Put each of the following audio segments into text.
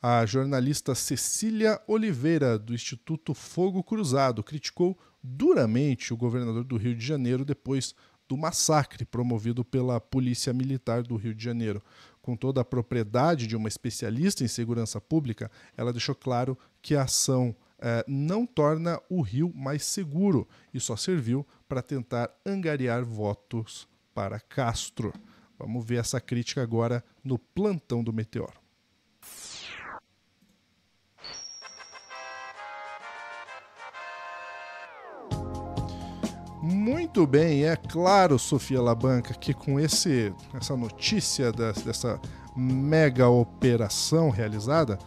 A jornalista Cecília Oliveira, do Instituto Fogo Cruzado, criticou duramente o governador do Rio de Janeiro depois do massacre promovido pela Polícia Militar do Rio de Janeiro. Com toda a propriedade de uma especialista em segurança pública, ela deixou claro que a ação não torna o Rio mais seguro e só serviu para tentar angariar votos para Castro. Vamos ver essa crítica agora no Plantão do Meteoro. Muito bem, é claro, Sofia Labanca, que com essa notícia dessa mega operação realizada,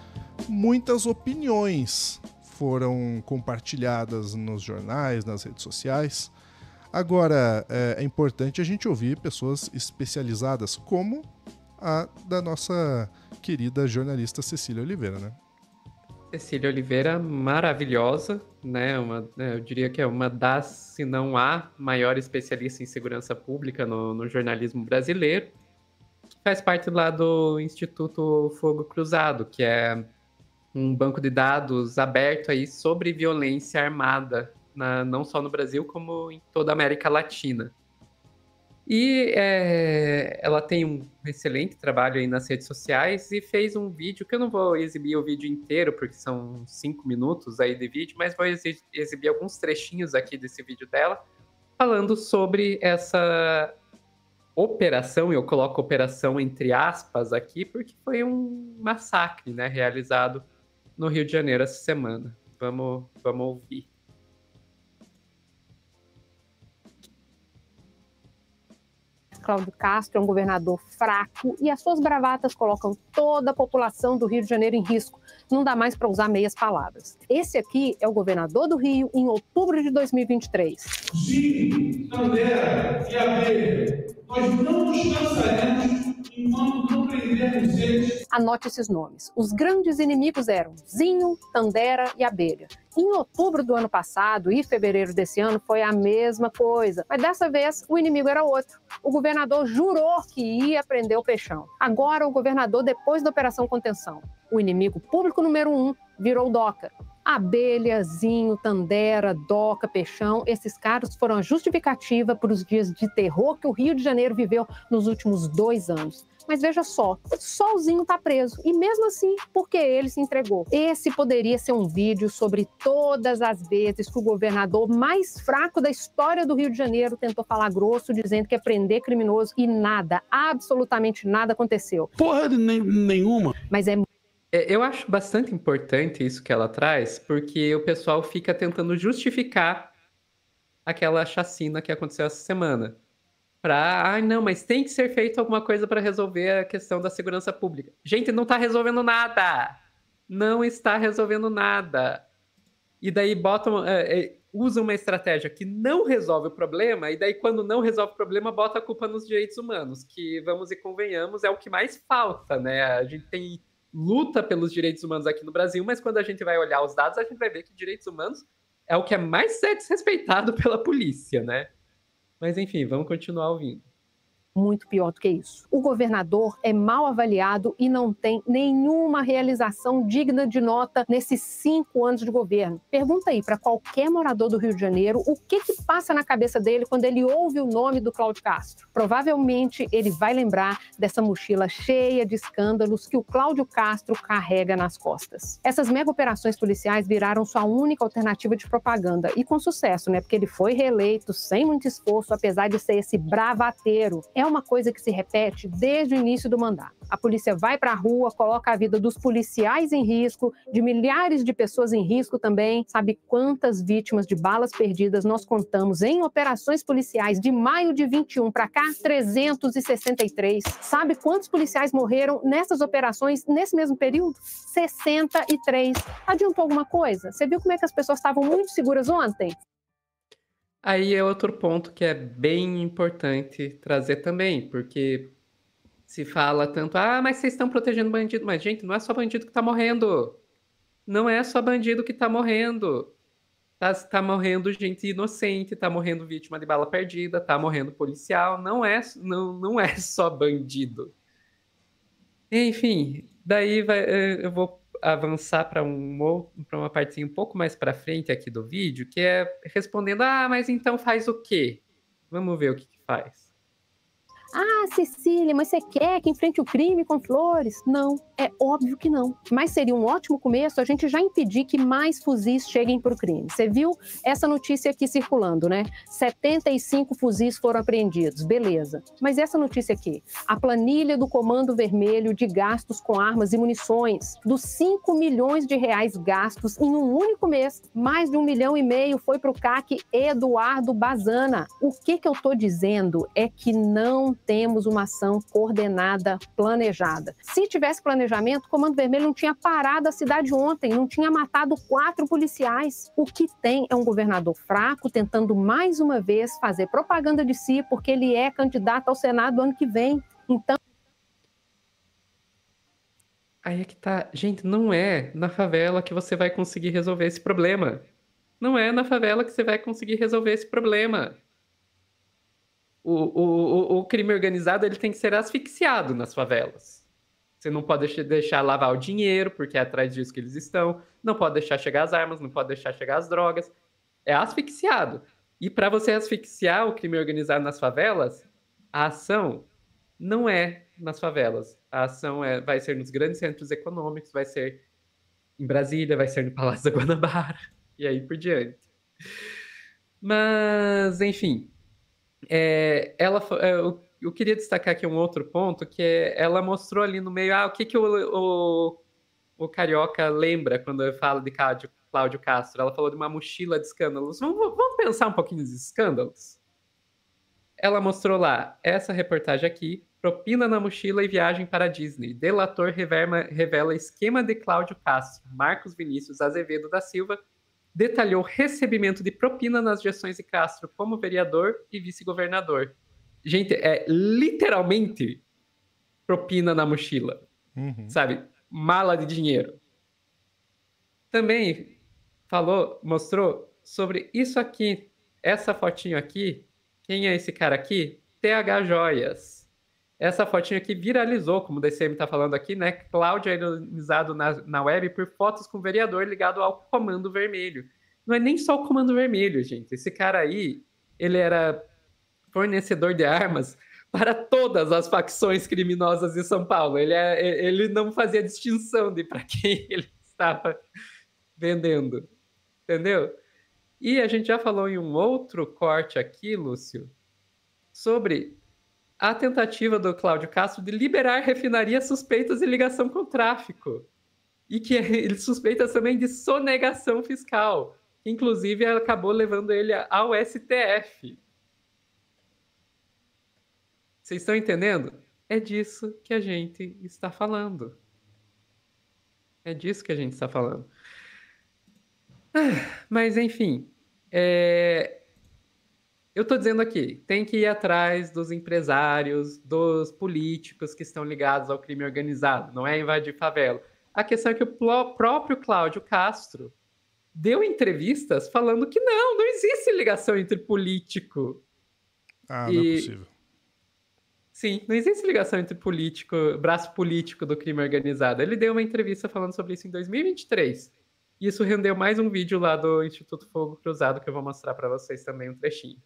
muitas opiniões foram compartilhadas nos jornais, nas redes sociais. Agora, é importante a gente ouvir pessoas especializadas, como a da nossa querida jornalista Cecília Oliveira, né? Cecília Oliveira, maravilhosa, né? Eu diria que é uma das, se não a maior especialista em segurança pública no jornalismo brasileiro. Faz parte lá do Instituto Fogo Cruzado, que é um banco de dados aberto aí sobre violência armada, não só no Brasil, como em toda a América Latina. E ela tem um excelente trabalho aí nas redes sociais e fez um vídeo, que eu não vou exibir o vídeo inteiro, porque são 5 minutos aí de vídeo, mas vou exibir alguns trechinhos aqui desse vídeo dela, falando sobre essa operação, e eu coloco operação entre aspas aqui, porque foi um massacre, né, realizado no Rio de Janeiro essa semana. Vamos ouvir. Cláudio Castro é um governador fraco e as suas bravatas colocam toda a população do Rio de Janeiro em risco. Não dá mais para usar meias palavras. Esse aqui é o governador do Rio em outubro de 2023. Sim, Tandera e Abelha, nós não nos cansaremos enquanto não prendermos eles. Anote esses nomes. Os grandes inimigos eram Zinho, Tandera e Abelha. Em outubro do ano passado e fevereiro desse ano foi a mesma coisa, mas dessa vez o inimigo era outro. O governador jurou que ia prender o Peixão. Agora o governador, depois da Operação Contenção, o inimigo público número 1 virou Doca. Abelha, Zinho, Tandera, Doca, Peixão, esses caras foram a justificativa para os dias de terror que o Rio de Janeiro viveu nos últimos 2 anos. Mas veja só o Zinho está preso, e mesmo assim, porque ele se entregou. Esse poderia ser um vídeo sobre todas as vezes que o governador mais fraco da história do Rio de Janeiro tentou falar grosso, dizendo que ia prender criminoso, e nada, absolutamente nada aconteceu. Porra nenhuma. Mas eu acho bastante importante isso que ela traz, porque o pessoal fica tentando justificar aquela chacina que aconteceu essa semana. Não, mas tem que ser feito alguma coisa para resolver a questão da segurança pública. Gente, não está resolvendo nada. Não está resolvendo nada. E daí usa uma estratégia que não resolve o problema, e daí quando não resolve o problema, bota a culpa nos direitos humanos, que, vamos e convenhamos, é o que mais falta, né? A gente tem luta pelos direitos humanos aqui no Brasil, mas quando a gente vai olhar os dados, a gente vai ver que direitos humanos é o que é mais desrespeitado pela polícia, né? Mas enfim, vamos continuar ouvindo. Muito pior do que isso. O governador é mal avaliado e não tem nenhuma realização digna de nota nesses 5 anos de governo. Pergunta aí para qualquer morador do Rio de Janeiro o que passa na cabeça dele quando ele ouve o nome do Cláudio Castro. Provavelmente ele vai lembrar dessa mochila cheia de escândalos que o Cláudio Castro carrega nas costas. Essas mega operações policiais viraram sua única alternativa de propaganda, e com sucesso, né? Porque ele foi reeleito sem muito esforço, apesar de ser esse bravateiro. É uma coisa que se repete desde o início do mandato. A polícia vai para a rua, coloca a vida dos policiais em risco, de milhares de pessoas em risco também. Sabe quantas vítimas de balas perdidas nós contamos em operações policiais de maio de 21 para cá? 363. Sabe quantos policiais morreram nessas operações nesse mesmo período? 63. Adiantou alguma coisa? Você viu como é que as pessoas estavam muito seguras ontem? Aí é outro ponto que é bem importante trazer também, porque se fala tanto, mas vocês estão protegendo bandido. Mas, gente, não é só bandido que tá morrendo. Não é só bandido que tá morrendo. Tá morrendo gente inocente, tá morrendo vítima de bala perdida, tá morrendo policial. Não é só bandido. Enfim, daí eu vou avançar para uma partezinha um pouco mais para frente aqui do vídeo, que é respondendo, mas então faz o quê? Vamos ver o que faz. Cecília, mas você quer que enfrente o crime com flores? Não, é óbvio que não. Mas seria um ótimo começo a gente já impedir que mais fuzis cheguem para o crime. Você viu essa notícia aqui circulando, né? 75 fuzis foram apreendidos, beleza. Mas essa notícia aqui, a planilha do Comando Vermelho de gastos com armas e munições, dos 5 milhões de reais gastos em um único mês, mais de 1,5 milhão foi para o CAC Eduardo Bazana. O que eu estou dizendo é que não temos uma ação coordenada, planejada. Se tivesse planejamento, o Comando Vermelho não tinha parado a cidade ontem, não tinha matado 4 policiais. O que tem é um governador fraco, tentando mais uma vez fazer propaganda de si, porque ele é candidato ao Senado ano que vem. Então... Aí é que tá. Gente, não é na favela que você vai conseguir resolver esse problema. Não é na favela que você vai conseguir resolver esse problema. O crime organizado ele tem que ser asfixiado nas favelas. Você não pode deixar lavar o dinheiro, porque é atrás disso que eles estão. Não pode deixar chegar as armas, não pode deixar chegar as drogas. É asfixiado. E para você asfixiar o crime organizado nas favelas, a ação não é nas favelas. A ação vai ser nos grandes centros econômicos, vai ser em Brasília, vai ser no Palácio da Guanabara, e aí por diante. Mas, enfim... eu queria destacar aqui um outro ponto, que ela mostrou ali no meio, o que o Carioca lembra quando fala de Cláudio Castro. Ela falou de uma mochila de escândalos. Vamos pensar um pouquinho nos escândalos? Ela mostrou lá, essa reportagem aqui, propina na mochila e viagem para a Disney. Delator revela esquema de Cláudio Castro. Marcos Vinícius Azevedo da Silva detalhou recebimento de propina nas gestões de Castro como vereador e vice-governador. Gente, é literalmente propina na mochila, sabe? Mala de dinheiro. Também mostrou sobre isso aqui, essa fotinho aqui. Quem é esse cara aqui? TH Joias. Essa fotinho aqui viralizou, como o DCM está falando aqui, né? Cláudio é ironizado na web por fotos com o vereador ligado ao Comando Vermelho. Não é nem só o Comando Vermelho, gente. Esse cara aí, ele era fornecedor de armas para todas as facções criminosas de São Paulo. Ele não fazia distinção de para quem ele estava vendendo. Entendeu? E a gente já falou em um outro corte aqui, Lúcio, sobre a tentativa do Cláudio Castro de liberar refinarias suspeitas de ligação com o tráfico. E que ele suspeita também de sonegação fiscal. Inclusive, ela acabou levando ele ao STF. Vocês estão entendendo? É disso que a gente está falando. É disso que a gente está falando. Mas, enfim... Eu estou dizendo aqui, tem que ir atrás dos empresários, dos políticos que estão ligados ao crime organizado, não é invadir favela. A questão é que o próprio Cláudio Castro deu entrevistas falando que não existe ligação entre político. Não é possível. Sim, não existe ligação entre braço político do crime organizado. Ele deu uma entrevista falando sobre isso em 2023. E isso rendeu mais um vídeo lá do Instituto Fogo Cruzado, que eu vou mostrar para vocês também um trechinho.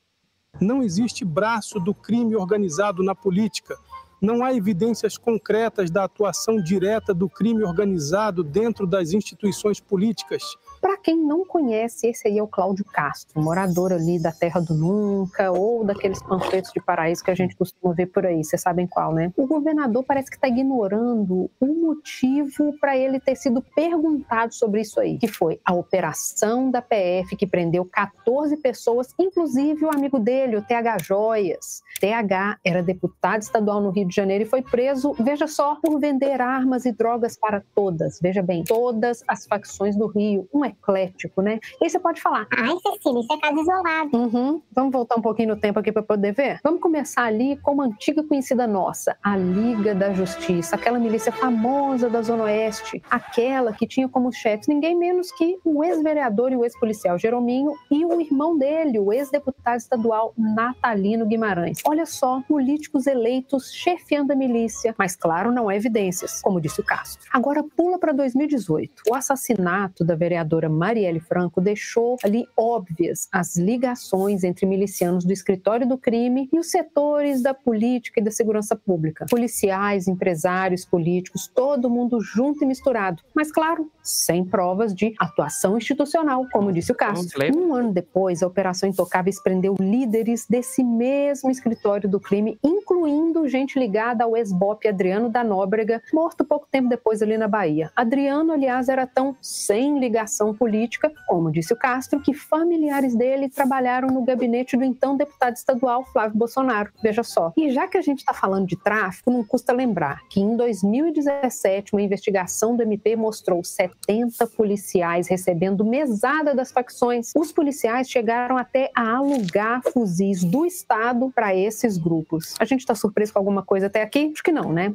Não existe braço do crime organizado na política. Não há evidências concretas da atuação direta do crime organizado dentro das instituições políticas. Para quem não conhece, esse aí é o Cláudio Castro, morador ali da Terra do Nunca ou daqueles panfletos de paraíso que a gente costuma ver por aí, vocês sabem qual, né? O governador parece que está ignorando o motivo para ele ter sido perguntado sobre isso aí, que foi a operação da PF que prendeu 14 pessoas, inclusive o amigo dele, o TH Joias. TH era deputado estadual no Rio de Janeiro e foi preso, veja só, por vender armas e drogas para todas, veja bem, todas as facções do Rio, um eclético, né? E aí você pode falar, Cecília, isso é caso isolado. Vamos voltar um pouquinho no tempo aqui para poder ver? Vamos começar ali com uma antiga conhecida nossa, a Liga da Justiça, aquela milícia famosa da Zona Oeste, aquela que tinha como chefes ninguém menos que o ex-vereador e o ex-policial Jerominho e o irmão dele, o ex-deputado estadual Natalino Guimarães. Olha só, políticos eleitos chefiando a milícia, mas claro, não há evidências, como disse o Castro. Agora pula para 2018. O assassinato da vereadora Marielle Franco deixou ali óbvias as ligações entre milicianos do escritório do crime e os setores da política e da segurança pública. Policiais, empresários, políticos, todo mundo junto e misturado. Mas claro, sem provas de atuação institucional, como disse o Castro. Um ano depois, a Operação Intocáveis prendeu líderes desse mesmo escritório do crime, incluindo gente ligada ao ex-BOP Adriano da Nóbrega, morto pouco tempo depois ali na Bahia. Adriano, aliás, era tão sem ligação política, como disse o Castro, que familiares dele trabalharam no gabinete do então deputado estadual Flávio Bolsonaro. Veja só. E já que a gente está falando de tráfico, não custa lembrar que em 2017 uma investigação do MP mostrou 70 policiais recebendo mesada das facções. Os policiais chegaram até a alugar fuzis do Estado para esses grupos. A gente está surpreso com alguma coisa até aqui? Acho que não, né?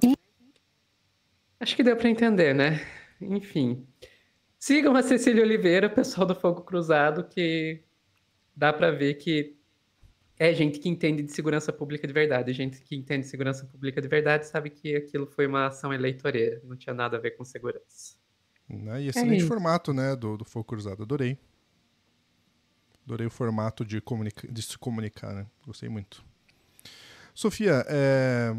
Acho que deu para entender, né? Enfim. Sigam a Cecília Oliveira, pessoal do Fogo Cruzado, que dá para ver que é gente que entende de segurança pública de verdade. Gente que entende de segurança pública de verdade sabe que aquilo foi uma ação eleitoreira. Não tinha nada a ver com segurança. E excelente formato, né, do Fogo Cruzado. Adorei. Adorei o formato de se comunicar, né? Gostei muito. Sofia,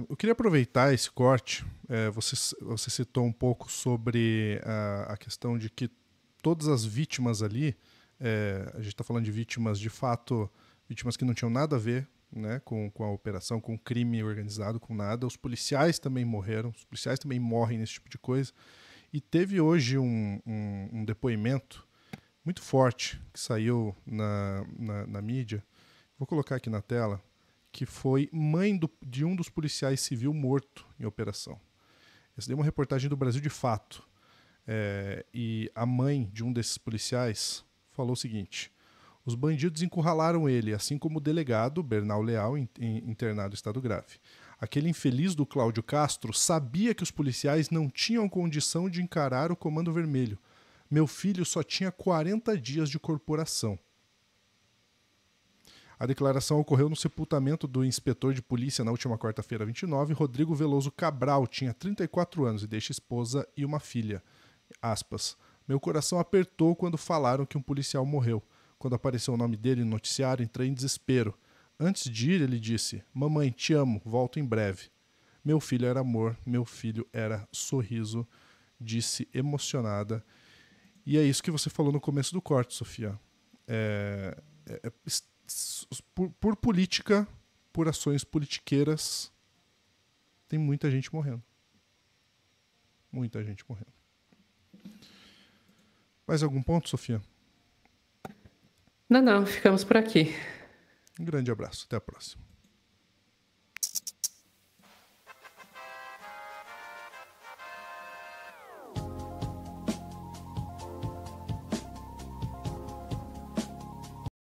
eu queria aproveitar esse corte. Você citou um pouco sobre a questão de que todas as vítimas ali, a gente está falando de vítimas de fato, vítimas que não tinham nada a ver, né, com a operação, com o crime organizado, com nada. Os policiais também morreram, os policiais também morrem nesse tipo de coisa. E teve hoje um depoimento muito forte que saiu na mídia. Vou colocar aqui na tela, que foi mãe de um dos policiais civil morto em operação. Essa é uma reportagem do Brasil de Fato. E a mãe de um desses policiais falou o seguinte: os bandidos encurralaram ele, assim como o delegado Bernal Leal, internado em estado grave. Aquele infeliz do Cláudio Castro sabia que os policiais não tinham condição de encarar o Comando Vermelho. Meu filho só tinha 40 dias de corporação. A declaração ocorreu no sepultamento do inspetor de polícia na última quarta-feira, 29. Rodrigo Veloso Cabral tinha 34 anos e deixa esposa e uma filha. Aspas. Meu coração apertou quando falaram que um policial morreu. Quando apareceu o nome dele no noticiário, entrei em desespero. Antes de ir, ele disse: mamãe, te amo, volto em breve. Meu filho era amor, meu filho era sorriso, disse emocionada. E é isso que você falou no começo do corte, Sofia. Por política, por ações politiqueiras, tem muita gente morrendo. Muita gente morrendo. Mais algum ponto, Sofia? Não, ficamos por aqui. Um grande abraço, até a próxima.